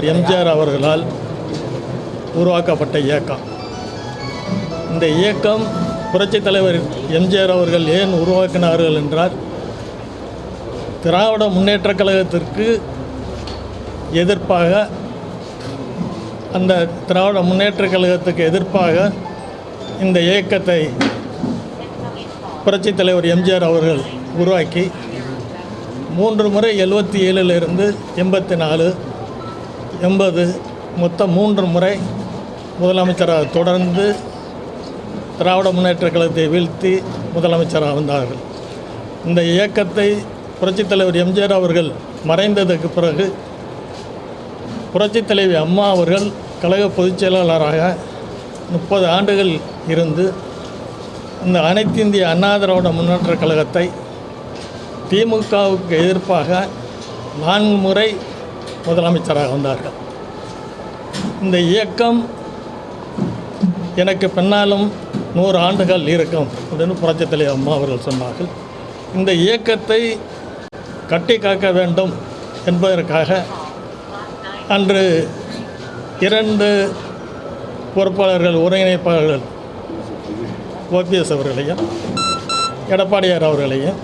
எம்ஜிஆர் அவர்களால் உருவாக்கப்பட்ட இயக்கம். இந்த இயக்கம் புரட்சித் தலைவர் எம்ஜிஆர் அவர்கள் ஏன் உருவாக்கினார்கள் என்றால், திராவிட முன்னேற்றக் கழகத்திற்கு எதிர்ப்பாக, அந்த திராவிட முன்னேற்றக் கழகத்துக்கு எதிர்ப்பாக இந்த இயக்கத்தை புரட்சித் தலைவர் எம்ஜிஆர் அவர்கள் உருவாக்கி 3 முறை 77லிருந்து 84, 80 மொத்தம் 3 முறை முதலமைச்சராக தொடர்ந்து திராவிட முன்னேற்றக் கழகத்தை வீழ்த்தி முதலமைச்சராக வந்தார்கள். இந்த இயக்கத்தை புரட்சித் தலைவர் எம்ஜிஆர் அவர்கள் மறைந்ததற்கு பிறகு புரட்சித் தலைவி அம்மா அவர்கள் கழக பொதுச் செயலாளராக 30 ஆண்டுகள் இருந்து இந்த அனைத்து இந்திய அண்ணா திராவிட முன்னேற்றக் கழகத்தை திமுகவுக்கு எதிர்ப்பாக 4 முறை முதலமைச்சராக வந்தார்கள். இந்த இயக்கம் எனக்கு பின்னாலும் 100 ஆண்டுகள் இருக்கும் அப்படின்னு புரட்சித் தலைவர் அம்மா அவர்கள் சொன்னார்கள். இந்த இயக்கத்தை கட்டி காக்க வேண்டும் என்பதற்காக அன்று 2 பொறுப்பாளர்கள், ஒருங்கிணைப்பாளர்கள் ஓபிஎஸ் அவர்களையும் எடப்பாடியார் அவர்களையும்,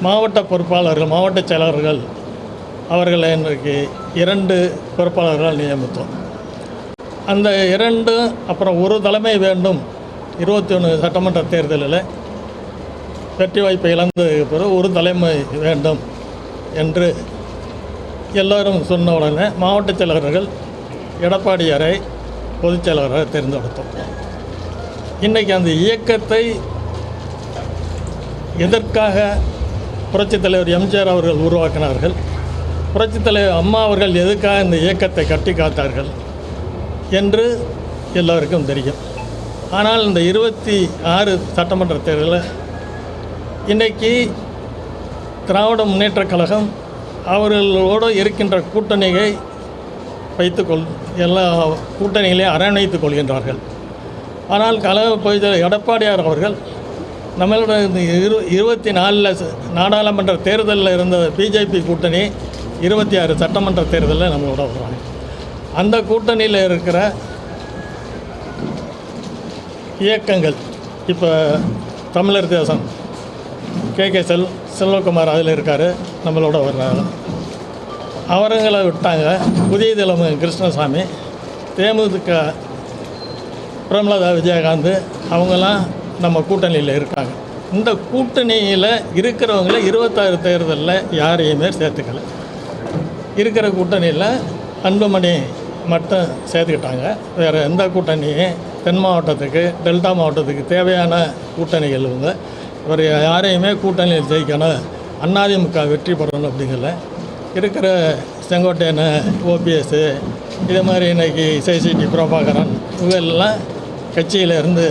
மாவட்ட பொறுப்பாளர்கள், மாவட்ட செயலாளர்கள் அவர்களை இன்றைக்கு 2 பொறுப்பாளர்கள் நியமித்தோம். அந்த 2 அப்புறம் ஒரு தலைமை வேண்டும். 21 சட்டமன்ற தேர்தலில் வெற்றி வாய்ப்பை இழந்ததுக்கு பிறகு ஒரு தலைமை வேண்டும் என்று எல்லோரும் சொன்ன உடனே மாவட்ட செயலாளர்கள் எடப்பாடியாரை பொதுச் செயலாளராக தேர்ந்தெடுத்தோம். இன்றைக்கி அந்த இயக்கத்தை எதற்காக புரட்சித் தலைவர் எம்ஜிஆர் அவர்கள் உருவாக்கினார்கள், புரட்சித் தலைவர் அம்மா அவர்கள் எதுக்காக இந்த இயக்கத்தை கட்டி காத்தார்கள் என்று எல்லோருக்கும் தெரியும். ஆனால் இந்த 26 சட்டமன்ற தேர்தலில் இன்றைக்கி திராவிட முன்னேற்றக் கழகம் அவர்களோடு இருக்கின்ற கூட்டணியை எல்லா கூட்டணிகளையும் அரவணைத்துக் கொள்கின்றார்கள். ஆனால் கழக பொதுச் எடப்பாடியார் அவர்கள் நம்மளோட 24 நாடாளுமன்ற தேர்தலில் இருந்த பிஜேபி கூட்டணி 26 சட்டமன்ற தேர்தலில் நம்மளோட வருவாங்க. அந்த கூட்டணியில் இருக்கிற இயக்கங்கள் இப்போ தமிழர் தேசம் கே செல்வகுமார் அதில் இருக்கார், நம்மளோட வர்றாங்க. அவர்களை விட்டாங்க. புதிய தலைமை கிருஷ்ணசாமி, தேமுதிக பிரேமலதா விஜயகாந்த் அவங்களாம் நம்ம கூட்டணியில் இருக்காங்க. இந்த கூட்டணியில் இருக்கிறவங்கள 26 தேர்தலில் யாரையுமே சேர்த்துக்கலை. இருக்கிற கூட்டணியில் அன்புமணி மட்டும் சேர்த்துக்கிட்டாங்க. வேறு எந்த கூட்டணியும் தென் மாவட்டத்துக்கு, டெல்டா மாவட்டத்துக்கு தேவையான கூட்டணிகள் இவங்க. இவர் யாரையுமே கூட்டணியில் ஜெயிக்கணும், அதிமுக வெற்றி பெறணும் அப்படிங்கல. இருக்கிற செங்கோட்டையன், ஓபிஎஸ், இது மாதிரி இன்றைக்கி சிசிடி பிரபாகரன் இவங்கெல்லாம் கட்சியில் இருந்து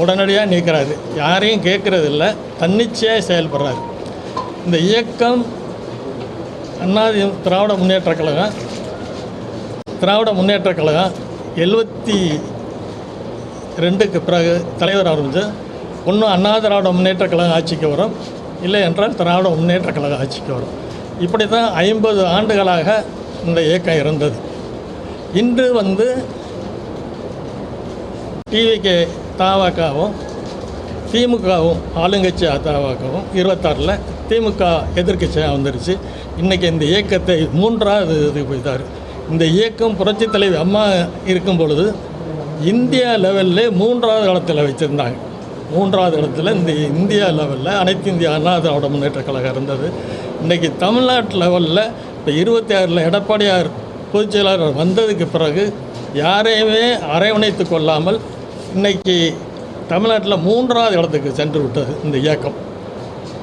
உடனடியாக நீக்கிறாரு. யாரையும் கேட்குறதில்ல, தன்னிச்சையாக செயல்படுறாரு. இந்த இயக்கம் திராவிட முன்னேற்றக் கழகம் 72க்கு பிறகு தலைவர் ஆரம்பித்து ஒன்று அண்ணா திராவிட முன்னேற்றக் கழகம் ஆட்சிக்கு வரும், இல்லை என்றால் திராவிட முன்னேற்றக் கழகம் ஆட்சிக்கு வரும். இப்படி தான் 50 ஆண்டுகளாக இந்த இயக்கம் இருந்தது. இன்று டிவிகே தவகவும் திமுகவும் ஆளுங்கட்சி தவகவும் 26ல் திமுக எதிர்க்கட்சியாக வந்துருச்சு. இன்றைக்கி இந்த இயக்கத்தை 3வது இது போய்த்தார். இந்த இயக்கம் புரட்சித் தலைவி அம்மா இருக்கும் பொழுது இந்தியா லெவலில் 3வது இடத்துல வச்சுருந்தாங்க. 3வது இடத்துல இந்த இந்தியா லெவலில் அனைத்து இந்திய அண்ணா திராவிட முன்னேற்றக் கழகம் இருந்தது. இன்றைக்கி தமிழ்நாட்டு லெவலில் இப்போ 26ல் எடப்பாடியார் பொதுச் செயலாளர் வந்ததுக்கு பிறகு யாரையுமே அரவணைத்து கொள்ளாமல் இன்றைக்கி தமிழ்நாட்டில் 3வது இடத்துக்கு சென்று விட்டது இந்த இயக்கம்.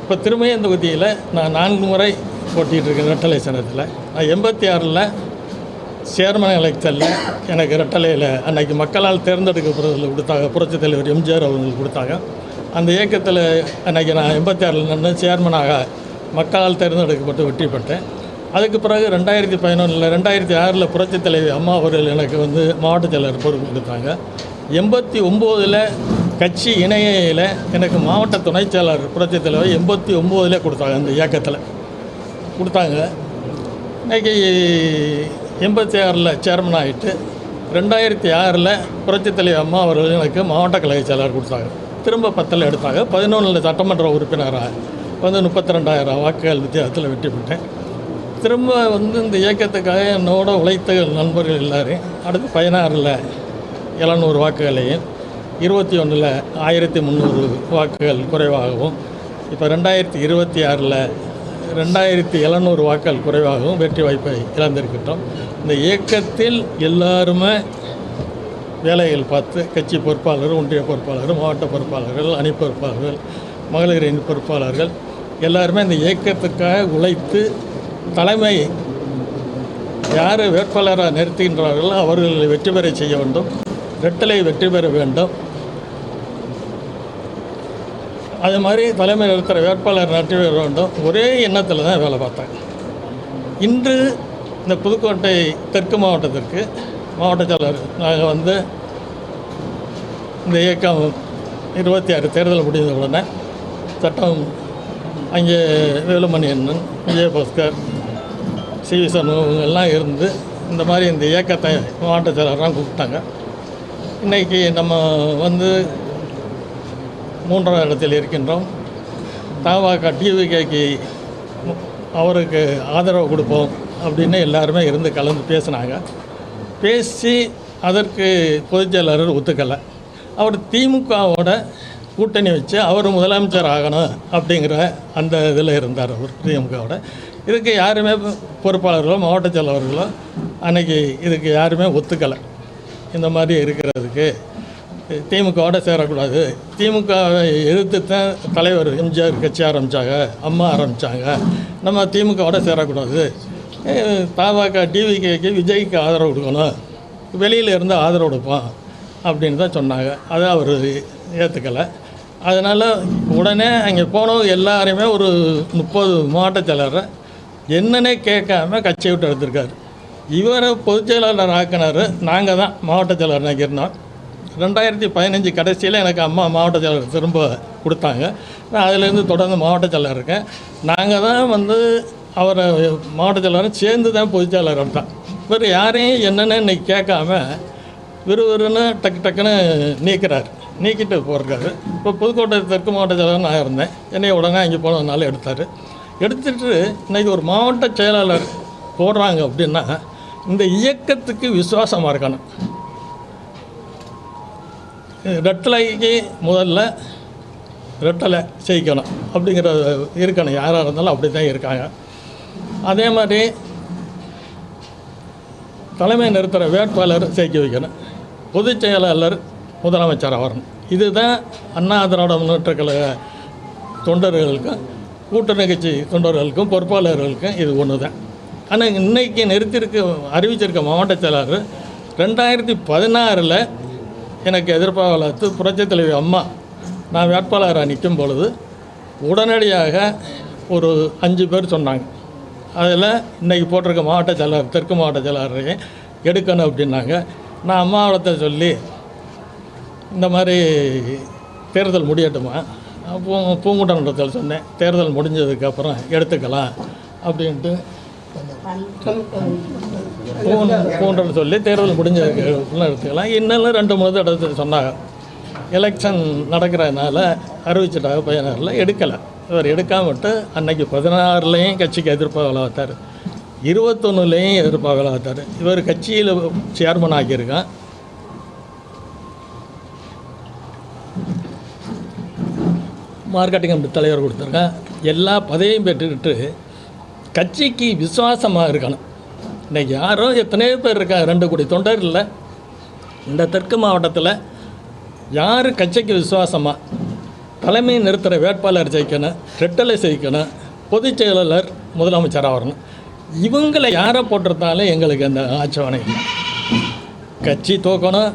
இப்போ திரும்பியும் இந்த தொகுதியில் நான் 4 முறை போட்டிகிட்டு இருக்கேன் ரெட்டலை சின்னத்தில். நான் 86ல் சேர்மன் எலெக்ஷனில் எனக்கு ரெட்டலையில் அன்றைக்கி மக்களால் தேர்ந்தெடுக்கப்படுறதில் கொடுத்தாங்க, புரட்சித் தலைவர் எம்ஜிஆர் அவங்களுக்கு கொடுத்தாங்க. அந்த இயக்கத்தில் அன்றைக்கி நான் 86ல் நின்று சேர்மனாக மக்களால் தேர்ந்தெடுக்கப்பட்டு வெற்றி பெற்றேன். அதுக்கு பிறகு 2011 2006ல் புரட்சித் தலைவி அம்மா அவர்கள் எனக்கு மாவட்ட செயலர் பொறுப்பு கொடுத்தாங்க. 89ல் கட்சி இணையில் எனக்கு மாவட்ட துணைச் செயலாளர் புரட்சித் தலைவர் 89ல் கொடுத்தாங்க. அந்த இயக்கத்தில் கொடுத்தாங்க. இன்றைக்கி 86 சேர்மன் ஆகிட்டு 2006 புரட்சித் தலைவர் அம்மா அவர்கள் எனக்கு மாவட்ட கழக செயலாளர் கொடுத்தாங்க. திரும்ப 10 எடுத்தாங்க. 11 சட்டமன்ற உறுப்பினராக 32,000 வாக்குகள் வித்தியாசத்தில் வெற்றி பெற்றேன். திரும்ப இந்த இயக்கத்துக்காக என்னோட உழைத்த நண்பர்கள் எல்லோரும் அடுத்து 16 700 வாக்குகளையும் 21 1300 வாக்குகள் குறைவாகவும் இப்போ 2026 2700 வாக்குகள் குறைவாகவும் வெற்றி வாய்ப்பை இழந்திருக்கின்றோம். இந்த இயக்கத்தில் எல்லாருமே வேலைகள் பார்த்து கட்சி பொறுப்பாளர், ஒன்றிய பொறுப்பாளர், மாவட்ட பொறுப்பாளர்கள், அணி பொறுப்பாளர்கள், மகளிர் அணி பொறுப்பாளர்கள் எல்லாருமே இந்த இயக்கத்துக்காக உழைத்து தலைமை யார் வேட்பாளராக நிறுத்துகின்றார்களோ அவர்களை வெற்றி பெற செய்ய வேண்டும், ரெட்டலை வெற்றி பெற வேண்டும். அது மாதிரி தலைமை நிறுத்துகிற வேட்பாளர் வெற்றி பெற வேண்டும். ஒரே எண்ணத்தில் தான் வேலை பார்த்தாங்க. இன்று இந்த புதுக்கோட்டை தெற்கு மாவட்டத்திற்கு மாவட்ட செயலர் நாங்கள் இந்த இயக்கம் 26 தேர்தல் முடிந்த உடனே சட்டம் அங்கே வேலுமணி அண்ணன், விஜயபாஸ்கர், சிவி சண்முகங்கள்லாம் இருந்து இந்த மாதிரி இந்த இயக்கத்தை மாவட்ட செயலராக கூப்பிட்டாங்க. இன்றைக்கி நம்ம 3ஆம் இடத்தில் இருக்கின்றோம். தமாக டிவிகேக்கு அவருக்கு ஆதரவு கொடுப்போம் அப்படின்னு எல்லாருமே இருந்து கலந்து பேசினாங்க. பேசி அதற்கு பொதுச் செயலாளர் ஒத்துக்கலை. அவர் திமுகவோட கூட்டணி வச்சு அவர் முதலமைச்சர் ஆகணும் அப்படிங்கிற அந்த இதில் இருந்தார். அவர் திமுகவோட இதுக்கு யாருமே பொறுப்பாளர்களோ மாவட்ட செயலாளர்களோ அன்றைக்கி இதுக்கு யாருமே ஒத்துக்கலை. இந்த மாதிரி இருக்கிறதுக்கு திமுகவோட சேரக்கூடாது, திமுகவை எதிர்த்து தான் தலைவர் எம்ஜிஆர் கட்சி ஆரம்பித்தாங்க, அம்மா ஆரம்பித்தாங்க, நம்ம திமுகவோட சேரக்கூடாது, தமாக டிவிகேக்கு விஜய்க்கு ஆதரவு கொடுக்கணும், வெளியில் இருந்து ஆதரவு கொடுப்போம் அப்படின்னு தான் சொன்னாங்க. அதை அவர் ஏற்றுக்கலை. அதனால் உடனே அங்கே போனவங்க எல்லாரையுமே ஒரு 30 மாவட்ட செயலரை என்னன்னே கேட்காம கட்சியை விட்டு எடுத்திருக்காரு. இவரை பொதுச் செயலாளர் ஆக்கினார். நாங்கள் தான் மாவட்ட செயலர் ஆக்கியிருந்தோம். 2015 கடைசியில் எனக்கு அம்மா மாவட்ட செயலர் திரும்ப கொடுத்தாங்க. நான் அதிலேருந்து தொடர்ந்து மாவட்ட செயலர் இருக்கேன். நாங்கள் தான் அவரை மாவட்ட செயலரும் சேர்ந்து தான் பொதுச் செயலர் எடுத்தோம். இவர் யாரையும் என்னென்னு இன்றைக்கி கேட்காம விறுவிறுன்னு டக்குன்னு நீக்கிட்டு போயிருக்காரு. இப்போ புதுக்கோட்டை தெற்கு மாவட்ட செயலர் நான் இருந்தேன். என்னை உடனே அங்கே போனதுனால எடுத்துட்டு இன்றைக்கி ஒரு மாவட்ட செயலாளர் போடுறாங்க அப்படின்னா இந்த இயக்கத்துக்கு விசுவாசமாக இருக்கணும். ரெட்டலைக்கு முதல்ல ரெட்டலை செய்யணும் அப்படிங்கிற இருக்கணும். யாராக இருந்தாலும் அப்படி தான் இருக்காங்க. அதே மாதிரி தலைமை நிறுத்துகிற வேட்பாளர் சேர்க்க வைக்கணும். பொதுச் செயலாளர் முதலமைச்சர் வரணும். இதுதான் அண்ணா திராவிட முன்னேற்ற கழக தொண்டர்களுக்கும் கூட்டணி கட்சி தொண்டர்களுக்கும் பொறுப்பாளர்களுக்கும் இது ஒன்று தான். ஆனால் இன்றைக்கி அறிவிச்சிருக்க மாவட்ட செயலாளர் 2016 எனக்கு எதிர்ப்பாக வளர்த்து புரட்சித் தலைவி அம்மா நான் வேட்பாளராக நிற்கும் பொழுது உடனடியாக ஒரு 5 பேர் சொன்னாங்க. அதில் இன்றைக்கி போட்டிருக்க மாவட்ட செயலாளர் தெற்கு மாவட்ட செயலாளரையும் எடுக்கணும் அப்படின்னாங்க. நான் அம்மாவளத்தை சொல்லி இந்த மாதிரி தேர்தல் முடியட்டுமா, பூங்குட்டன்றத்தில் சொன்னேன். தேர்தல் முடிஞ்சதுக்கப்புறம் எடுத்துக்கலாம் அப்படின்ட்டு பூன்றன்னு சொல்லி தேர்தல் முடிஞ்சதுக்குலாம் எடுத்துக்கலாம். இன்னும் 2-3 தடவை சொன்னாங்க. எலெக்ஷன் நடக்கிறதுனால அறிவிச்சிட்டாங்க 16 எடுக்கலை. இவர் எடுக்காம விட்டு அன்னைக்கு 16 கட்சிக்கு எதிர்ப்பாக வளர்த்தார், 21 எதிர்ப்பாக வளர்த்தார். இவர் கட்சியில் சேர்மன் ஆக்கியிருக்கான். மார்க்கெட்டிங் கமிட்டி தலைவர் கொடுத்துருக்கேன். எல்லா பதவியும் பெற்றுக்கிட்டு கட்சிக்கு விசுவாசமாக இருக்கணும். இன்றைக்கி யாரோ எத்தனையோ பேர் இருக்காங்க, 2 கோடி தொண்டர் இல்லை. இந்த தெற்கு மாவட்டத்தில் யார் கட்சிக்கு விசுவாசமாக தலைமை நிறுத்துகிற வேட்பாளர் ஜெயிக்கணும், ரெட்டலை ஜெயிக்கணும், பொதுச் செயலாளர் முதலமைச்சராக வரணும். இவங்களை யாரை போட்டிருந்தாலும் எங்களுக்கு அந்த ஆட்சேபனை இல்லை. கட்சி தோக்கணும்,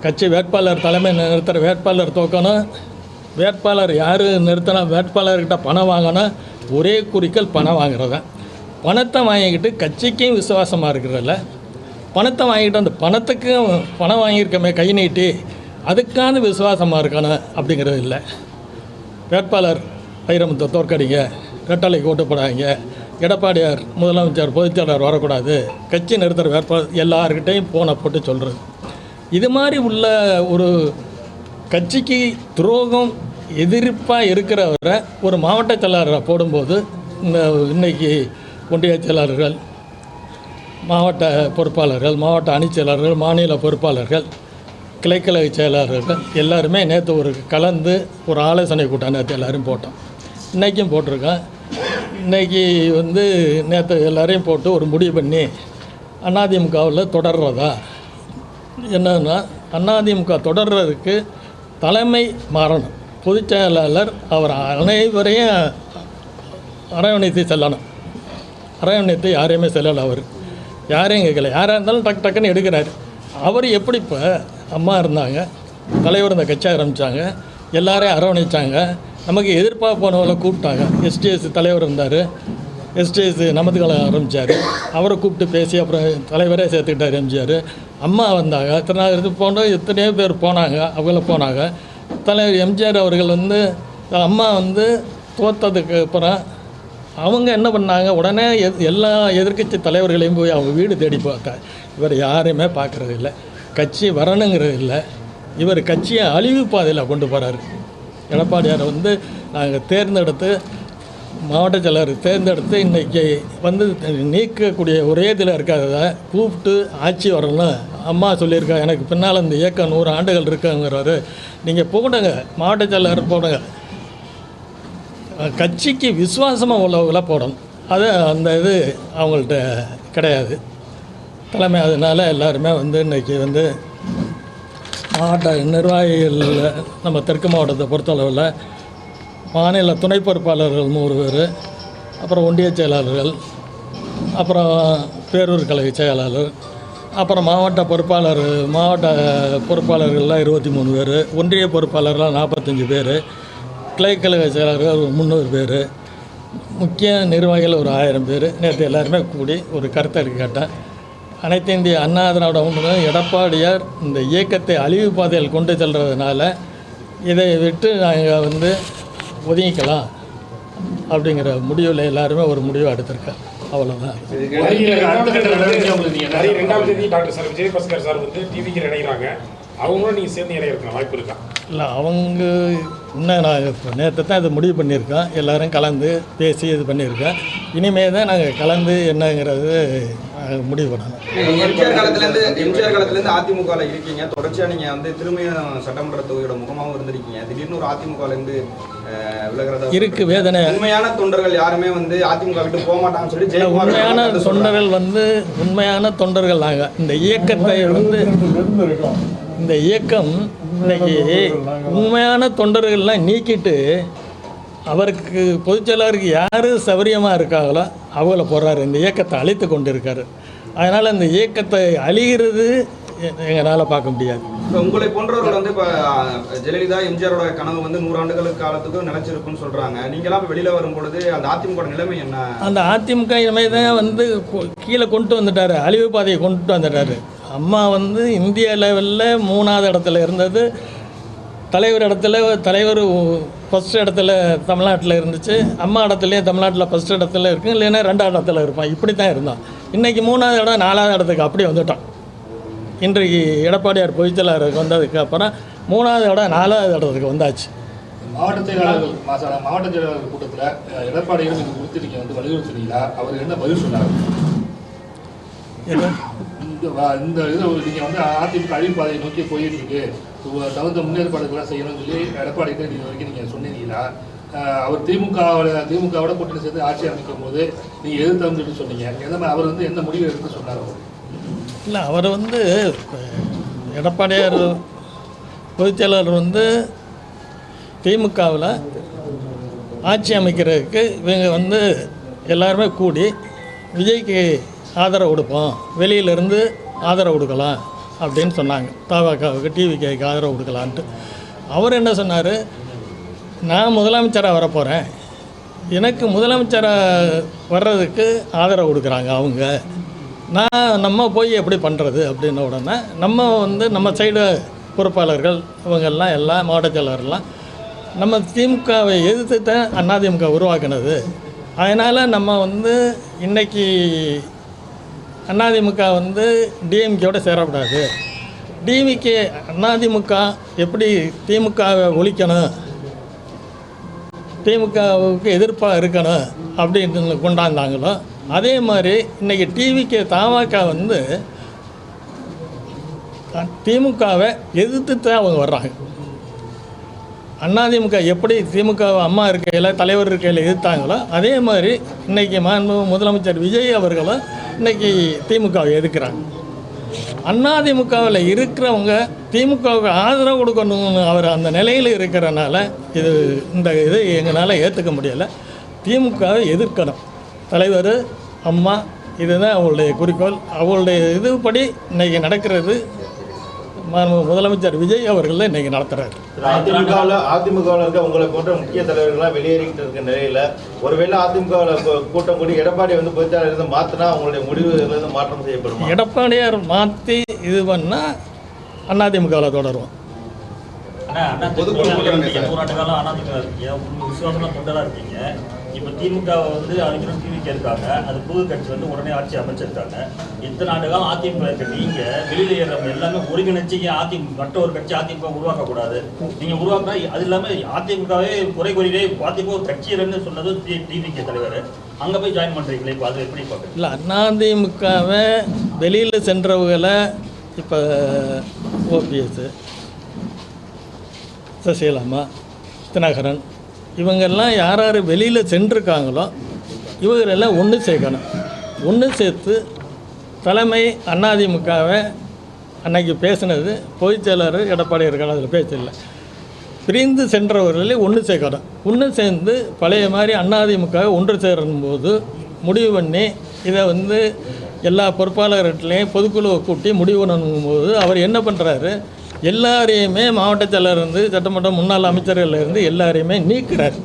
கட்சி வேட்பாளர் தலைமை நிறுத்துகிற வேட்பாளர் தோக்கணும், வேட்பாளர் யார் நிறுத்தணும், வேட்பாளர்கிட்ட பணம் வாங்கணும். ஒரே குறிக்கோள் பணம் வாங்குறது தான். பணத்தை வாங்கிக்கிட்டு கட்சிக்கும் விசுவாசமாக இருக்கிறதில்ல, பணத்தை வாங்கிட்டு அந்த பணத்துக்கும் பணம் வாங்கியிருக்கமே கை நீட்டி அதுக்கான விசுவாசமாக இருக்கணும் அப்படிங்கிறது இல்லை. வேட்பாளர் வைரமுத்தை தோற்கடிங்க, ரெட்டலைக்கு ஓட்டு போடாதீங்க, எடப்பாடியார் முதலமைச்சர் பொதுச்செயலாளர் வரக்கூடாது, கட்சி நிறுத்துகிற வேட்பாளர் எல்லார்கிட்டையும் போனை போட்டு சொல்கிறது. இது மாதிரி உள்ள ஒரு கட்சிக்கு துரோகம் எதிர்ப்பாக இருக்கிறவரை ஒரு மாவட்ட செயலாளரை போடும்போது இன்றைக்கி ஒன்றிய செயலாளர்கள், மாவட்ட பொறுப்பாளர்கள், மாவட்ட அணி செயலாளர்கள், மாநில பொறுப்பாளர்கள், கிளைக்கழக செயலாளர்கள் எல்லாருமே நேற்று ஒரு கலந்து ஒரு ஆலோசனை கூட்டம் நேற்று எல்லோரும் போட்டோம். இன்றைக்கும் போட்டிருக்கேன். இன்றைக்கி நேற்று எல்லோரையும் போட்டு ஒரு முடிவு பண்ணி அதிமுகவில் தொடர்றதா என்னன்னா, அதிமுக தொடர்றதுக்கு தலைமை மாறணும். பொதுச் செயலாளர் அவர் அனைவரையும் அரவணைத்து செல்லணும். அரவணைத்து யாரையுமே செல்லலை. அவர் யாரையும் கேட்கல. யாராக இருந்தாலும் டக்குன்னு எடுக்கிறார். அவர் எப்படி இப்போ அம்மா இருந்தாங்க, தலைவர் இந்த கட்சி ஆரம்பித்தாங்க, எல்லாரையும் அரவணைச்சாங்க. நமக்கு எதிர்ப்பாக போனவங்களை கூப்பிட்டாங்க. எஸ்டிஎஸ் தலைவர் இருந்தார், எஸ்டிஎஸ் நமது கலை ஆரம்பித்தார், அவரை கூப்பிட்டு பேசி அப்புறம் தலைவரே சேர்த்துக்கிட்டார் எம்ஜிஆர். அம்மா வந்தாங்க, திருநாள் போன்ற எத்தனையோ பேர் போனாங்க, அவங்கள போனாங்க. தலைவர் எம்ஜிஆர் அவர்கள் அம்மா தோற்றதுக்கு அப்புறம் அவங்க என்ன பண்ணாங்க, உடனே எல்லா எதிர்க்கட்சி தலைவர்களையும் போய் அவங்க வீடு தேடி பார்த்தாங்க. இவர் யாரையுமே பார்க்குறது இல்லை, கட்சி வரணுங்கிறது இல்லை. இவர் கட்சியை அழிவு பாதையில் கொண்டு போகிறாரு. எடப்பாடியாரை நாங்கள் தேர்ந்தெடுத்து மாவட்ட செயலர் தேர்ந்தெடுத்து இன்றைக்கி நீக்கக்கூடிய ஒரே இதில் இருக்காத கூப்பிட்டு ஆட்சி வரணும். அம்மா சொல்லியிருக்கா, எனக்கு பின்னால் இந்த இயக்கம் 100 ஆண்டுகள் இருக்குங்கிறாரு. நீங்கள் போடுங்க, மாவட்ட செயலர் போடுங்க. கட்சிக்கு விசுவாசமாக உள்ளவங்கள போடணும். அது அந்த இது அவங்கள்ட்ட கிடையாது தலைமை. அதனால் எல்லாருமே இன்றைக்கி மாவட்ட நிர்வாகிகள் நம்ம தெற்கு மாவட்டத்தை பொறுத்தளவில் மாநில துணை பொறுப்பாளர்கள் 100 பேர், அப்புறம் ஒன்றிய செயலாளர்கள், அப்புறம் பேரூர் கழக செயலாளர், அப்புறம் மாவட்ட பொறுப்பாளர்கள்லாம் 23 பேர், ஒன்றிய பொறுப்பாளர்கள்லாம் 45 பேர், கிளைக்கழக செயலாளர்கள் ஒரு 300 பேர், முக்கிய நிர்வாகிகள் ஒரு 1000 பேர். நேற்று எல்லாருமே கூடி ஒரு கருத்தை கேட்டேன். அனைத்து இந்திய அண்ணா திராவிட முன்னேற்ற எடப்பாடியார் இந்த இயக்கத்தை அழிவு பாதையில் கொண்டு செல்றதுனால இதை விட்டு நாங்கள் ஒதுங்கிக்கலாம் அப்படிங்கிற முடிவில் எல்லாருமே ஒரு முடிவு எடுத்திருக்கேன். அவ்வளோதான். 2ஆம் தேதி டாக்டர் சார் விஜயபாஸ்கர் சார் டிவிக்கு இணைகிறாங்க. அவங்களும் நீங்கள் சேர்ந்து இணையிருக்கலாம் வாய்ப்பு இருக்கா? இல்லை, அவங்க இன்னும் நாங்கள் இப்போ நேற்று தான் இது முடிவு பண்ணியிருக்கோம். எல்லோரும் கலந்து பேசி இது பண்ணியிருக்கோம். இனிமேல் தான் நாங்கள் கலந்து என்னங்கிறது முடிவு பண்ணணும். எம்ஜிஆர் காலத்துலேருந்து அதிமுகவில் இருக்கீங்க, தொடர்ச்சியாக நீங்கள் திரும்பியும் சட்டமன்ற தொகுதியோட முகமாகவும் இருந்திருக்கீங்க. திடீர்னு ஒரு அதிமுகலேருந்து விலகிறதா இருக்குது வேதனை. உண்மையான தொண்டர்கள் யாருமே அதிமுக விட்டு போக மாட்டாங்கன்னு சொல்லி உண்மையான தொண்டர்கள் உண்மையான தொண்டர்கள் நாங்கள் இந்த இயக்கத்தை இந்த இயக்கம் இன்னைக்கு உண்மையான தொண்டர்கள்லாம் நீக்கிட்டு அவருக்கு பொதுச்செயலாளருக்கு யார் சௌகரியமாக இருக்காங்களோ அவங்கள போடுறாரு. இந்த இயக்கத்தை அழித்து கொண்டு இருக்காரு. அதனால் இந்த இயக்கத்தை அழிகிறது எங்களால் பார்க்க முடியாது. இப்போ உங்களை போன்றவர்கள் இப்போ ஜெயலலிதா எம்ஜிஆரோட கனவு 100 ஆண்டுகளுக்கு காலத்துக்கு நிலைச்சிருக்குன்னு சொல்கிறாங்க. நீங்களாம் இப்போ வெளியில் வரும்பொழுது அந்த அதிமுக நிலைமை என்ன? அந்த அதிமுக நிலைமை தான் கீழே கொண்டு வந்துட்டார், அழிவு பாதையை கொண்டு வந்துட்டார். அம்மா இந்திய லெவலில் 3ஆவது இடத்துல இருந்தது. தலைவர் ஃபஸ்ட் இடத்துல தமிழ்நாட்டில் இருந்துச்சு. அம்மா இடத்துலையும் தமிழ்நாட்டில் ஃபஸ்ட் இடத்துல இருக்குது, இல்லைன்னா 2ஆவது இடத்துல இருப்பான். இப்படி தான் இருந்தான். இன்றைக்கி 3ஆவது இடம் 4ஆவது இடத்துக்கு அப்படியே வந்துட்டான். இன்றைக்கு எடப்பாடியார் பொதுச்செயலாளருக்கு வந்ததுக்கு அப்புறம் 3ஆவது இடம் 4ஆவது இடத்துக்கு வந்தாச்சு. மாவட்ட செயலாளர்கள் கூட்டத்தில் எடப்பாடியார் இது குறித்து நீங்கள் வலியுறுத்தினீங்களா? அவர் என்ன பதில் சொன்னார்? இந்த இதை நீங்கள் அதிமுக அழிவு பாதையை நோக்கி போயிட்டு இருக்கு, தகுந்த முன்னேற்பாடுகள்லாம் செய்யணும்னு சொல்லி எடப்பாடிக்கிட்ட இது வரைக்கும் நீங்கள் சொன்னீங்களா? அவர் திமுகவோட கூட்டணி சேர்ந்து ஆட்சி அமைக்கும் போது நீங்கள் எது தகுந்துட்டு சொன்னீங்க? எந்த மாதிரி அவர் எந்த முடிவு எடுத்து சொன்னார்? இல்லை, அவர் எடப்பாடியார் பொதுச்செயலாளர் திமுகவில் ஆட்சி அமைக்கிறதுக்கு இவங்க எல்லாருமே கூடி விஜய்க்கு ஆதரவு கொடுப்போம், வெளியிலேருந்து ஆதரவு கொடுக்கலாம் அப்படின்னு சொன்னாங்க. தவகவுக்கு டிவிக்கு ஆதரவு கொடுக்கலான்ட்டு. அவர் என்ன சொன்னார், நான் முதலமைச்சராக வரப்போகிறேன், எனக்கு முதலமைச்சராக வர்றதுக்கு ஆதரவு கொடுக்குறாங்க அவங்க, நம்ம போய் எப்படி பண்ணுறது அப்படின்ன உடனே நம்ம சைடு பொறுப்பாளர்கள் இவங்கெல்லாம் எல்லாம் மாவட்ட செயலாளர்லாம் நம்ம திமுகவை எதிர்த்து தான் அதிமுக உருவாக்கினது, அதனால் நம்ம வந்து இன்றைக்கி அதிமுக வந்து டிஎம்கேயோட சேரக்கூடாது. டிவிகே அதிமுக எப்படி திமுகவை ஒழிக்கணும், திமுகவுக்கு எதிர்ப்பாக இருக்கணும் அப்படின்னு கொண்டாந்தாங்களோ அதே மாதிரி இன்றைக்கி டிவிகே தமாக வந்து திமுகவை எதிர்த்து தான் அவங்க வர்றாங்க. அதிமுக எப்படி திமுக அம்மா இருக்கையில் தலைவர் இருக்கையில் எதிர்த்தாங்களோ அதே மாதிரி இன்றைக்கி முதலமைச்சர் விஜய் அவர்களும் இன்றைக்கி திமுகவை எதிர்க்கிறாங்க. அதிமுகவில் இருக்கிறவங்க திமுகவுக்கு ஆதரவு கொடுக்கணும்னு அவர் அந்த நிலையில் இருக்கிறனால இந்த இதை எங்களால் ஏற்றுக்க முடியலை. திமுகவை எதிர்க்கணும், தலைவர் அம்மா, இதுதான் அவங்களுடைய குறிக்கோள். அவங்களுடைய இதுபடி இன்றைக்கி நடக்கிறது முதலமைச்சர் விஜய் அவர்கள் இன்றைக்கி நடத்துகிறார். அதிமுகவில் இருக்க உங்களை போன்ற முக்கிய தலைவர்களாக வெளியேறிக்கிட்டு இருக்க நிலையில் ஒருவேளை அதிமுகவில் கூட்டம் கூடி எடப்பாடி வந்து பொதுச்சாளர் இருந்து மாற்றினா உங்களுடைய முடிவுலேருந்து மாற்றம் செய்யப்படும். எடப்பாடியார் மாற்றி இது பண்ணால் அதிமுகவில் தொடருவோம். இப்போ திமுக வந்து அனைவரும் டிவிக்கு இருக்காங்க, அது புது கட்சி வந்து உடனே ஆட்சி அமைச்சிருக்காங்க. இத்தனை ஆண்டு காலம் அதிமுக இருக்க நீங்கள் வெளியில் ஏறவங்க எல்லாமே ஒருங்கிணைச்சிங்க மற்ற ஒரு கட்சி அதிமுக உருவாக்கக்கூடாது. நீங்கள் உருவாக்கினா அது இல்லாமல் அதிமுகவே குறை கூறியே அதிமுக ஒரு கட்சி இல்லைன்னு சொன்னது டிவிகே தலைவர். அங்கே போய் ஜாயின் பண்ணுறீங்களே, இப்போ அது எப்படி பார்க்குறீங்க? இல்லை, அதிமுகவை வெளியில் சென்றவங்களை இப்போ ஓபிஎஸ், சசிகலாமா, தினகரன் இவங்கெல்லாம் யார் யார் வெளியில் சென்றிருக்காங்களோ இவங்களெல்லாம் ஒன்று சேர்க்கணும். ஒன்று சேர்த்து தலைமை அதிமுகவை அன்னைக்கு பேசினது பொதுச்செயலர் எடப்பாடி இருக்காங்க, அதில் பேச்சில்லை. பிரிந்து சென்றவர்களே ஒன்று சேர்க்கணும். ஒன்று சேர்ந்து பழைய மாதிரி அதிமுகவை ஒன்று சேரும்போது முடிவு பண்ணி இதை வந்து எல்லா பொறுப்பாளர்களையும் பொதுக்குழுவை கூட்டி முடிவு பண்ணும்போது அவர் என்ன பண்ணுறாரு, எல்லாரையுமே மாவட்ட செயலர்லேருந்து சட்டமன்ற முன்னாள் அமைச்சர்கள்லேருந்து எல்லாரையுமே நீக்கிறார்.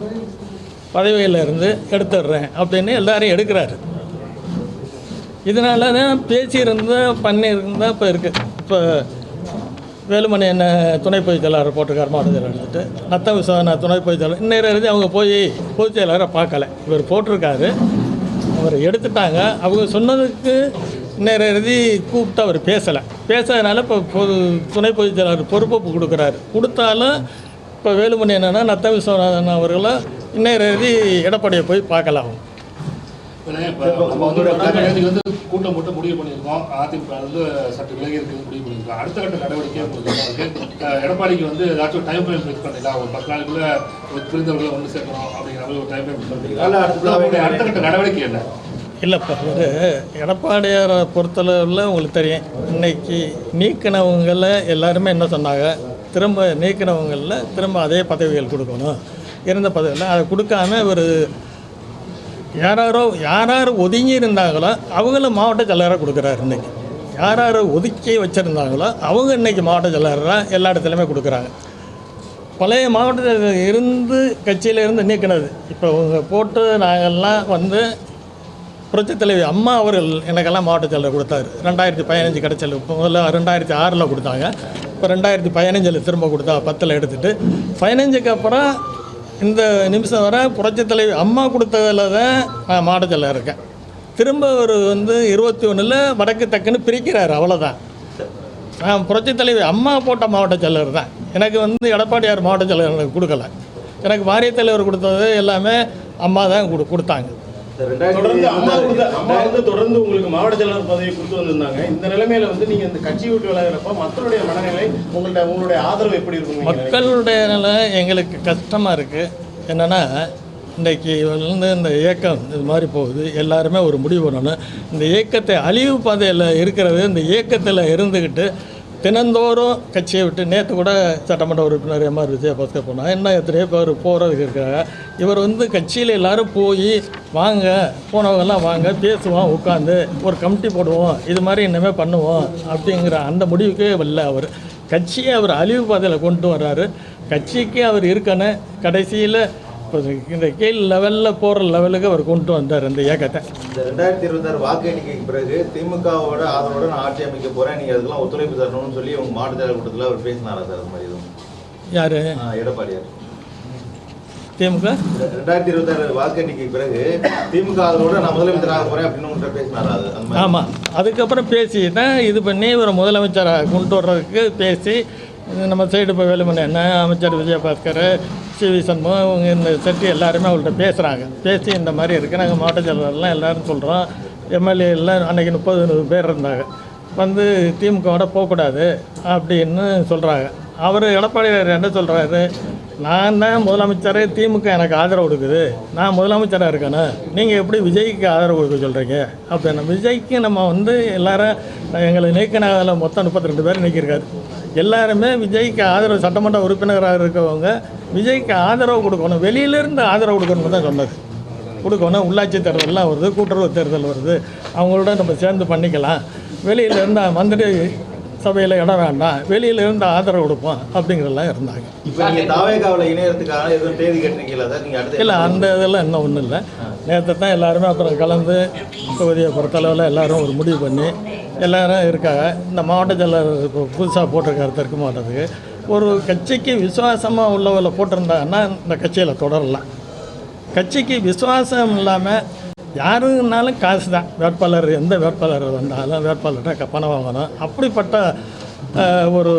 பதவியிலேருந்து எடுத்துடுறேன் அப்படின்னு எல்லாரையும் எடுக்கிறாரு. இதனால தான் பேசியிருந்தால் பண்ணியிருந்தால் இப்போ இருக்குது. இப்போ வேலுமணி என்ன துணை பொதுச் செயலாளர் போட்டிருக்கார், மாவட்ட செயலர் எடுத்துட்டு. நத்த விஸ்வநாத் துணை பொதுச் செயலாளர் இன்னும் எழுதி அவங்க போய் பொதுச் செயலாளரை பார்க்கல, இவர் போட்டிருக்காரு, அவர் எடுத்துட்டாங்க. அவங்க சொன்னதுக்கு இன்னும் எழுதி கூப்பிட்டு அவர் பேசாதனால இப்போ துணை பொதுச் செயலாளர் பொறுப்பு கொடுக்குறாரு. கொடுத்தாலும் இப்போ வேலுமணி என்னென்னா நத்த விஸ்வநாதன் அவர்களை இன்னும் எழுதி எடப்பாடியை போய் பார்க்கலாம். கூட்டம் போட்டு முடிவு பண்ணியிருக்கோம், அதிமுக வந்து சற்று விலகி இருக்கிறது முடிவு பண்ணியிருக்கோம். அடுத்த கட்ட நடவடிக்கையாக உங்களுக்கு எடப்பாடிக்கு வந்து ஏதாச்சும் டைம் ஃப்ரேம் ஃபிக்ஸ் பண்ணிடலாம், ஒரு 10 நாளுக்குள்ள புரிந்தவர்களை ஒன்று சேர்க்கணும் அப்படிங்கிற மாதிரி ஒரு டைம் ஃப்ரேம் ஃபிக்ஸ் பண்ணிக்கலாம். அடுத்த கட்ட நடவடிக்கை என்ன? இல்லைப்பா, ஒரு எடப்பாடியாரை பொறுத்தளவில் உங்களுக்கு தெரியும், இன்றைக்கி நீக்கினவங்களை எல்லாருமே என்ன சொன்னாங்க, திரும்ப நீக்கினவங்களில் திரும்ப அதே பதவிகள் கொடுக்கணும். இருந்த பதவியில் அதை கொடுக்காம ஒரு யார் ஒதுங்கி இருந்தாங்களோ அவங்கள மாவட்ட செயலராக கொடுக்குறாரு. இன்றைக்கி யார் ஒதுக்கி வச்சுருந்தாங்களோ அவங்க இன்றைக்கி மாவட்ட செயலராக எல்லா இடத்துலையுமே கொடுக்குறாங்க. பழைய மாவட்டத்தில் இருந்து கட்சியிலேருந்து நீக்கினது இப்போ அவங்க போட்டு நாங்கள்லாம் வந்து புரட்சித் தலைவி அம்மா அவர்கள் எனக்கெல்லாம் மாவட்ட செயலர் கொடுத்தாரு. 2015 கிடச்சல். இப்போ முதல்ல 2006 கொடுத்தாங்க, இப்போ 2015 திரும்ப கொடுத்தா 10 எடுத்துகிட்டு 15க்கு அப்புறம் இந்த நிமிஷம் வர புரட்சித் தலைவி அம்மா கொடுத்ததில் தான் நான் மாவட்ட செயலர் இருக்கேன். திரும்ப ஒரு வந்து 21 வடக்கு தக்குன்னு பிரிக்கிறார், அவ்வளோதான். நான் புரட்சித் தலைவி அம்மா போட்ட மாவட்ட செயலர் தான். எனக்கு வந்து எடப்பாடியார் மாவட்ட செயலர் எனக்கு கொடுக்கல. எனக்கு வாரிய தலைவர் கொடுத்தது எல்லாமே அம்மா தான் கொடுத்தாங்க. தொடர்ந்து அம்மா வந்து தொடர்ந்து உங்களுக்கு மாவட்ட செயலர் பதவி கொடுத்து வந்திருந்தாங்க. இந்த நிலைமையில வந்து நீங்க இந்த கட்சி விட்டு விலகிறப்ப மக்களுடைய மனநிலை, உங்களுடைய ஆதரவு எப்படி இருக்கும்? மக்களுடைய நிலை எங்களுக்கு கஷ்டமாக இருக்குது. என்னென்னா இன்றைக்கி வந்து இந்த இயக்கம் இது மாதிரி போகுது, எல்லாருமே ஒரு முடிவு பண்ணணும். இந்த இயக்கத்தை அழிவு பாதையில் இருக்கிறது, இந்த இயக்கத்தில் இருந்துக்கிட்டு தினந்தோறும் கட்சியை விட்டு நேற்று கூட சட்டமன்ற உறுப்பினர் எம்ஆர் விஜயபாஸ்கர் போனாங்க. இன்னும் எத்தனையோ பேர் போகிறதுக்கு இருக்காங்க. இவர் வந்து கட்சியில் எல்லோரும் போய் வாங்க, போனவங்கெல்லாம் வாங்க, பேசுவோம், உட்காந்து ஒரு கமிட்டி போடுவோம், இது மாதிரி இனிமேல் பண்ணுவோம் அப்படிங்கிற அந்த முடிவுக்கே வரல. அவர் கட்சியை அவர் அழிவு பாதையில் கொண்டு வர்றாரு. கட்சிக்கு அவர் இருக்கணும். கடைசியில் இந்த கீழ் லெவலில் போகிற லெவலுக்கு அவர் கொண்டு வந்தார் இந்த இயக்கத்தை. இந்த 2026 வாக்கு எண்ணிக்கைக்கு பிறகு திமுகவோட ஆதரவோட நான் ஆட்சி அமைக்க போகிறேன், நீங்கள் அதுக்கெல்லாம் ஒத்துழைப்பு தரணும்னு சொல்லி உங்கள் மாவட்ட செயலர் கூட்டத்தில் அவர் பேசினாரா சார்? அது மாதிரி எதுவும்? யார்? எடப்பாடியார். திமுக 2026 வாக்கு எண்ணிக்கைக்கு பிறகு திமுக ஆதரவோட நான் முதலமைச்சர் ஆக போறேன் அப்படின்னு உங்கள்கிட்ட பேசினாரா? அது அந்த மாதிரி ஆமாம், அதுக்கப்புறம் பேசி தான் இது பண்ணி ஒரு முதலமைச்சரை கொண்டு வர்றதுக்கு பேசி நம்ம சைடு இப்போ வேலுமணி அண்ணன், அமைச்சர் விஜயபாஸ்கர், சிவி சண்முகம், இவங்க இந்த செட்டு எல்லாருமே அவங்கள்ட்ட பேசுகிறாங்க. பேசி இந்த மாதிரி இருக்குது, நாங்கள் மாவட்ட செயலாளர்லாம் எல்லோரும் சொல்கிறோம். எம்எல்ஏ எல்லாம் அன்றைக்கி 30 பேர் இருந்தாங்க, வந்து திமுகவோட போகக்கூடாது அப்படின்னு சொல்கிறாங்க. அவர் எடப்பாடியார் என்ன சொல்கிறாரு, நான் தான் முதலமைச்சர், திமுக எனக்கு ஆதரவு கொடுக்குது, நான் முதலமைச்சராக இருக்கேன்னு, நீங்கள் எப்படி விஜய்க்கு ஆதரவு கொடுக்க சொல்கிறீங்க அப்படின்னா, விஜய்க்கு நம்ம வந்து எல்லாரும் எங்களை நீக்கினால மொத்தம் 32 பேர் நீக்கியிருக்காரு. எல்லாருமே விஜய்க்கு ஆதரவு, சட்டமன்ற உறுப்பினராக இருக்கவங்க விஜய்க்கு ஆதரவு கொடுக்கணும், வெளியிலேருந்து ஆதரவு கொடுக்கணும்னு தான் சொன்னது. கொடுக்கணும், உள்ளாட்சி தேர்தலெலாம் வருது, கூட்டுறவு தேர்தல் வருது, அவங்களோட நம்ம சேர்ந்து பண்ணிக்கலாம், வெளியிலேருந்து மந்திரி சபையில் இடம் வேண்டாம், வெளியிலேருந்து ஆதரவு கொடுப்போம் அப்படிங்கிறதெல்லாம் இருந்தாங்க. இப்போ நீங்கள் தாவேகாவில் இணையறதுக்கான எதுவும் தேதி கேட்டிருக்கீங்களா சார்? நீங்கள் அடுத்து இல்லை, அந்த இதெல்லாம் இன்னும் ஒன்றும் இல்லை. நேற்று தான் எல்லாருமே அப்புறம் கலந்து தொகுதியை பொறுத்தளவில் எல்லோரும் ஒரு முடிவு பண்ணி எல்லோரும் இருக்காங்க. இந்த மாவட்ட செயலர் இப்போ புதுசாக போட்டிருக்காரு தெற்கு மாவட்டத்துக்கு. ஒரு கட்சிக்கு விசுவாசமாக உள்ளவங்களை போட்டிருந்தாங்கன்னா இந்த கட்சியில் தொடரலாம். கட்சிக்கு விசுவாசம் இல்லாமல் யாருன்னாலும் காசு தான், வேட்பாளர் எந்த வேட்பாளர் வந்தாலும் வேட்பாளர்கிட்ட பணம் வாங்கணும். அப்படிப்பட்ட ஒரு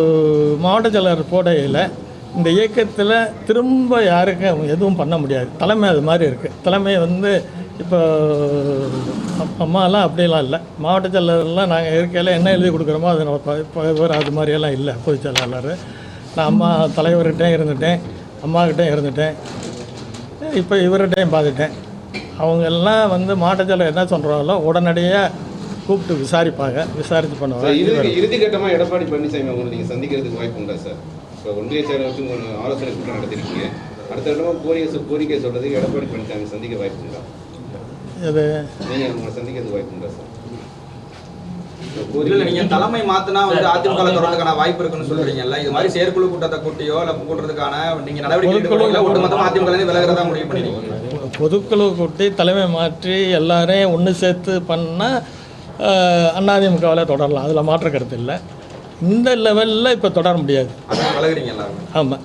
மாவட்ட செயலர் போடையில் இந்த இயக்கத்தில் திரும்ப யாருக்கும் எதுவும் பண்ண முடியாது. தலைமை அது மாதிரி இருக்குது. தலைமை வந்து இப்போ அம்மாலாம் அப்படிலாம் இல்லை. மாவட்ட செயலர்லாம் நாங்கள் இருக்கையில் என்ன எழுதி கொடுக்குறோமோ அது நம்ம இப்போ இவர் அது மாதிரியெல்லாம் இல்லை. பொதுச் செயலாளர் நான் அம்மா தலைவர்கிட்டையும் இருந்துட்டேன், அம்மாக்கிட்டையும் இருந்துட்டேன், இப்போ இவர்கிட்டையும் பார்த்துட்டேன். அவங்கெல்லாம் வந்து மாவட்ட செயலர் என்ன சொல்கிறாங்களோ உடனடியாக கூப்பிட்டு விசாரிப்பாங்க, விசாரித்து பண்ணுவாங்க. இறுதிக்கட்டமாக எடப்பாடி பழனிசாமி அவங்களை நீங்கள் சந்திக்கிறதுக்கு வாய்ப்பு உண்டா சார்? இப்போ ஒன்றிய செயலர் வச்சு உங்கள் ஆலோசனை கூட்டம் நடத்திருக்கீங்க, அடுத்த இடமா கோரிக்கை சொல்கிறதுக்கு எடப்பாடி பழனிசாமி சந்திக்க வாய்ப்பு உண்டா? இது நீங்கள் உங்களை சந்திக்கிறதுக்கு வாய்ப்பு உண்டா சார்? இல்லை, நீங்கள் தலைமை மாற்றினா வந்து அதிமுக தொடர்றதுக்கான வாய்ப்பு இருக்குன்னு சொல்கிறீங்கல்ல, இது மாதிரி செயற்குழு கூட்டத்தை கூட்டியோ இல்லை கூட்டுறதுக்கான நீங்கள் நடவடிக்கை எடுக்கணும், ஒட்டுமொத்தமாக அதிமுக விலகிறதா முடிவு பண்ணிருக்கீங்க? பொதுக்குழு கூட்டி தலைமை மாற்றி எல்லாரையும் ஒன்று சேர்த்து பண்ணால் அதிமுகவில் தொடரலாம், அதில் மாற்ற கருத்து இல்லை. இந்த லெவலில் இப்போ தொடர முடியாது. விலகிறீங்க எல்லாரும்? ஆமாம்.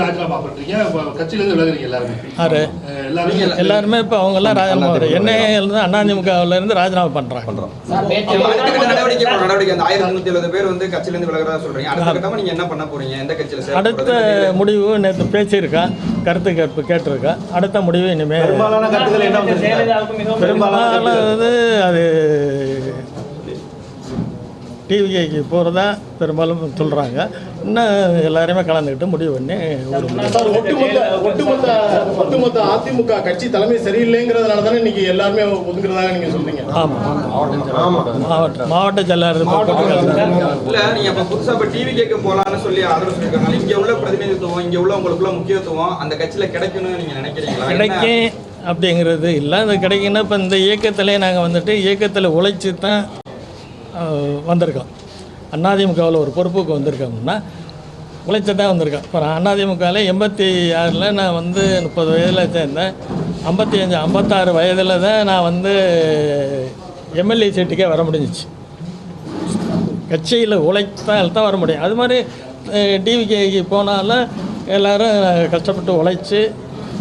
ராஜினாமா பண்றீங்க, கட்சியிலேருந்து விலகுறீங்க எல்லாருமே? எல்லாருமே இப்போ அவங்கெல்லாம் ராஜினாமா என்னையிலேருந்து அதிமுகவிலேருந்து ராஜினாமா பண்ணுறாங்க. நடவடிக்கை அந்த 1370 பேர் வந்து கட்சியிலேருந்து விலகிறதா சொல்கிறீங்க. அடுத்த கட்டமாக நீங்கள் என்ன பண்ண போகிறீங்க? எந்த கட்சியில்? அடுத்த முடிவு நேற்று பேசியிருக்கா, கருத்து கேட்பு கேட்டிருக்கா. அடுத்த முடிவு இனிமேல் பெரும்பாலான கருத்துக்கள் என்ன பெரும்பாலானது அது டிவிக்கு போகிறதா பெரும்பாலும் சொல்கிறாங்க. இன்னும் எல்லாருமே கலந்துக்கிட்டு முடிவு பண்ணி சார், ஒட்டுமொத்த அதிமுக கட்சி தலைமை சரியில்லைங்கிறதுனால தானே இன்னைக்கு எல்லாருமே ஒதுங்குறதாக நீங்கள் சொல்றீங்க? மாவட்ட செயலாளர் இல்லை, நீங்கள் இப்போ புதுசாக இப்போ டிவி கேட்க போகலான்னு சொல்லி ஆதரவு சொல்லியிருக்காங்க. இங்கே உள்ள பிரதிநிதித்துவம், இங்கே உள்ள உங்களுக்குள்ள முக்கியத்துவம் அந்த கட்சியில் கிடைக்கணும்னு நீங்கள் நினைக்கிறீங்களா? கிடைக்கும் அப்படிங்கிறது இல்லை. அது கிடைக்குன்னா இப்போ இந்த இயக்கத்திலே நாங்கள் வந்துட்டு இயக்கத்தில் உழைச்சி தான் வந்திருக்கோம். அதிமுகவில் ஒரு பொறுப்புக்கு வந்திருக்கோம்னா உழைச்சி தான் வந்திருக்கேன். இப்போ அதிமுகவில் 86 நான் வந்து 30 வயதில் சேர்ந்தேன். 55 56 வயதில் தான் நான் வந்து எம்எல்ஏ சீட்டுக்கே வர முடிஞ்சிச்சு. கட்சியில் உழைத்தால் தான் வர முடியும். அது மாதிரி டிவிகேக்கு போனாலும் எல்லோரும் கஷ்டப்பட்டு உழைச்சி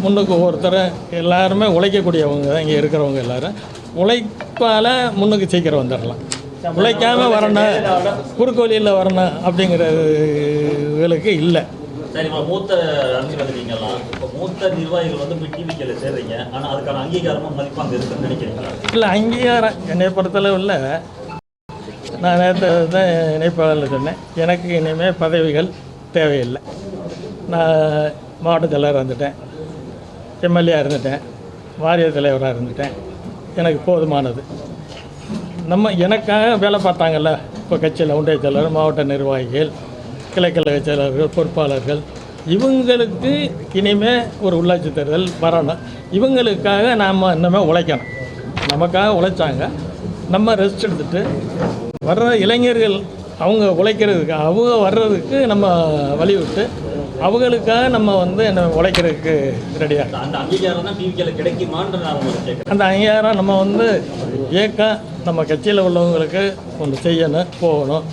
முன்னுக்கு ஒவ்வொருத்தர் எல்லாருமே உழைக்கக்கூடியவங்க தான் இங்கே இருக்கிறவங்க. எல்லோரும் உழைப்பால் முன்னுக்கு சீக்கிரம் வந்துடலாம். உழைக்காமல் வரணும், குறுக்கு வழியில் வரணும் அப்படிங்கிறவங்களுக்கு இல்லை. சரி, இப்போ மூத்த அரசியல் இருக்கீங்கலாம், இப்போ மூத்த நிர்வாகிகள் வந்து இப்போ டிவிக்கில் சேர்றீங்க, ஆனால் அதுக்கான அங்கீகாரமாக மதிப்பாங்க இருக்குன்னு நினைக்கிறீங்களா? இல்லை, அங்கீகாரம் என்னை பொறுத்தளவு இல்லை. நான் நேற்று தான் இணைப்பாளர் சொன்னேன், எனக்கு இனிமேல் பதவிகள் தேவையில்லை. நான் மாவட்ட செயலராக இருந்துட்டேன், எம்எல்ஏ இருந்துட்டேன், வாரிய தலைவராக இருந்துட்டேன். எனக்கு போதுமானது. நம்ம எனக்காக வேலை பார்த்தாங்கல்ல, இப்போ கட்சியில் ஒன்றிய செயலர், மாவட்ட நிர்வாகிகள், கிளைக்கழக செயலர்கள், பொறுப்பாளர்கள், இவங்களுக்கு இனிமேல் ஒரு உள்ளாட்சி தேர்தல் வரணும். இவங்களுக்காக நாம் இன்னுமே உழைக்கணும். நமக்காக உழைச்சாங்க, நம்ம ரெஸ்ட் எடுத்துகிட்டு வர்ற இளைஞர்கள் அவங்க உழைக்கிறதுக்கு, அவங்க வர்றதுக்கு நம்ம வழிவிட்டு அவங்களுக்காக நம்ம வந்து என்ன உழைக்கிறதுக்கு ரெடியாக. அந்த அங்கீகாரம் தான் டிவிக்கில் கிடைக்குமான்ற நான் உங்களுக்கு கேட்குறேன். அந்த அங்கீகாரம் நம்ம வந்து ஏக்கம் நம்ம கட்சியில் உள்ளவங்களுக்கு ஒன்று செய்யணும், போகணும்.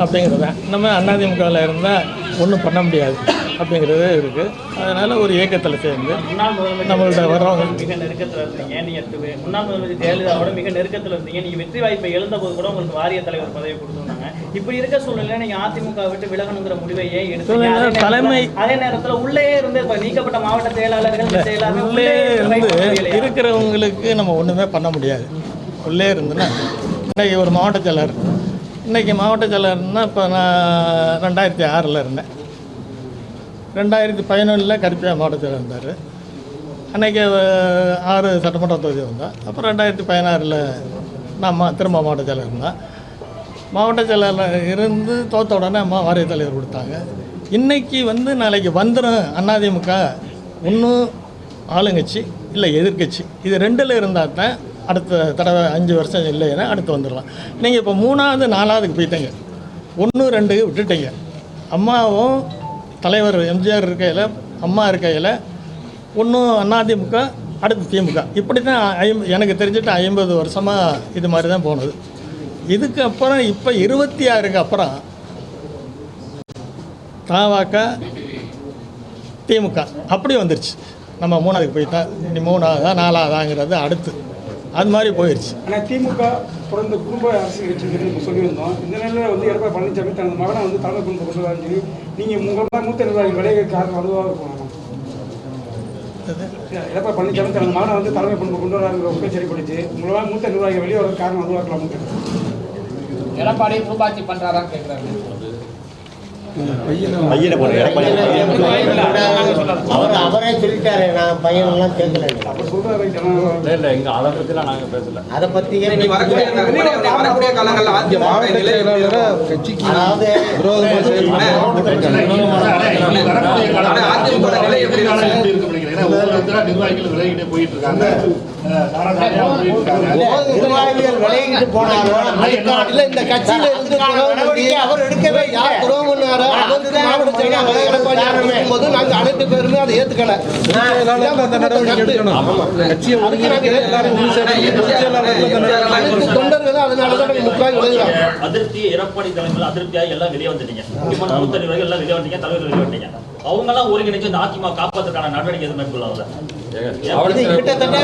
அப்படிங்கிறது நம்ம அதிமுகவில் இருந்தால் ஒன்றும் பண்ண முடியாது அப்படிங்கிறது இருக்குது. அதனால் ஒரு இயக்கத்தில் சேர்ந்து முன்னாள் நம்மள்ட்ட முதலமைச்சர் வர்றவங்க மிக நெருக்கத்தில் இருந்தீங்க. நீங்கள் முன்னாள் முதலமைச்சர் ஜெயலலிதாவோட மிக நெருக்கத்தில் இருந்தீங்க. நீங்கள் வெற்றி வாய்ப்பை எழுந்தபோது கூட உங்களுக்கு வாரிய தலைவர் பதவி கொடுத்துருந்தாங்க. இப்படி இருக்க சூழ்நிலையில் நீங்கள் அதிமுக விட்டு விலகணுங்கிற முடிவை ஏன் எடுத்தீங்க? தலைமை அதே நேரத்தில் உள்ளே இருந்து இப்போ நீக்கப்பட்ட மாவட்ட செயலாளர்கள் உள்ளே இருந்து இருக்கிறவங்களுக்கு நம்ம ஒன்றுமே பண்ண முடியாது. உள்ளே இருந்துன்னா இன்றைக்கி ஒரு மாவட்ட செயலர், இன்றைக்கி மாவட்ட செயலர்னா இப்போ நான் 2006 இருந்தேன். 2011 கருப்பியா மாவட்ட செயலர் இருந்தார். அன்றைக்கி 6 சட்டமன்ற தொகுதி வந்தேன். அப்புறம் 2016 நான் திரும்ப மாவட்ட செயலர் இருந்தேன். மாவட்ட செயலரில் இருந்து தோற்ற உடனே அம்மா வாரிய தலைவர் கொடுத்தாங்க. இன்றைக்கி நாளைக்கு வந்துடும் அதிமுக, ஒன்றும் ஆளுங்கட்சி இல்லை எதிர்கட்சி, இது 2ல் இருந்தால் தான் அடுத்த தடவை 5 வருஷம் இல்லைன்னா அடுத்து வந்துடலாம். நீங்கள் இப்போ 3வது 4வதுக்கு போயிட்டீங்க, 1 2 விட்டுட்டீங்க. அம்மாவும் தலைவர் எம்ஜிஆர் இருக்கையில், அம்மா இருக்கையில் ஒன்றும் அதிமுக அடுத்து திமுக, இப்படி தான் எனக்கு தெரிஞ்சுட்டு 50 வருஷமாக இது மாதிரி தான் போனது. இதுக்கப்புறம் இப்போ 26க்கு அப்புறம் தவாக திமுக அப்படி வந்துருச்சு. நம்ம 3வதுக்கு போயிட்டா இனி 3வதா 4வதாங்கிறது அடுத்து அது மாதிரி போயிடுச்சு. ஆனால் திமுக தொடர்ந்து குடும்ப அரசியல் கட்சி சொல்லியிருந்தோம். இந்த நிலையில் எடப்பாடி பழனிசாமி தனது மகனை தலைமை குடும்ப கொண்டு வரன்னு சொல்லி நீங்கள் உங்களோட மூத்த நிர்வாகி விளைய காரணம் அதுவாக இருக்கும். எடப்பாடி பழனிசாமி தனது மகனை தலைமை குடும்ப கொண்டு வராங்கிற ஒரு சரிப்படுச்சு. உங்களோட மூத்த நிர்வாகி வெளியே வர காரணம் அதுவாக இருக்கலாம். எடப்பாடி ரூபாச்சி பண்ணுறாரான்னு கேட்குறாங்க. அவரே சொல்லிட்டாரு, நான் பையனெல்லாம் கேட்கல. இல்லை எங்க அதை பற்றிலாம் நாங்கள் பேசல. அதை பற்றி வரக்கூடிய காலங்களில் அதாவது நிர்வாகிகள் விலகிட்டே போயிட்டு இருக்காங்க. நிர்வாகிகள் விலகிட்டு போனாலும் இந்த கட்சியில இருந்து அவர் எடுக்கவே யார் துரோகம் பண்ணாரோ அவருக்கு மாவட்ட செயலாளர் எடப்பாடி இருக்கும்போது நாங்கள் அனைத்து பேருமே அதை ஏற்றுக்கல. தொண்டர்கள் அதனாலதான் அதிருப்தி எடப்பாடி தலைமையில் அதிருப்தியாக எல்லாம் வெளியே வந்துட்டீங்க. முக்கியமான மூத்த நிர்வாகிகள் எல்லாம் வெளியே வந்துட்டீங்க, தலைவர்கள் வெளியே வந்துட்டீங்க. அவங்கெல்லாம் ஒருங்கிணைச்சு இந்த அதிமுக காப்பாற்றுக்கான நடவடிக்கை எதுவும் மேற்கொள்ளாத கிட்டத்தட்ட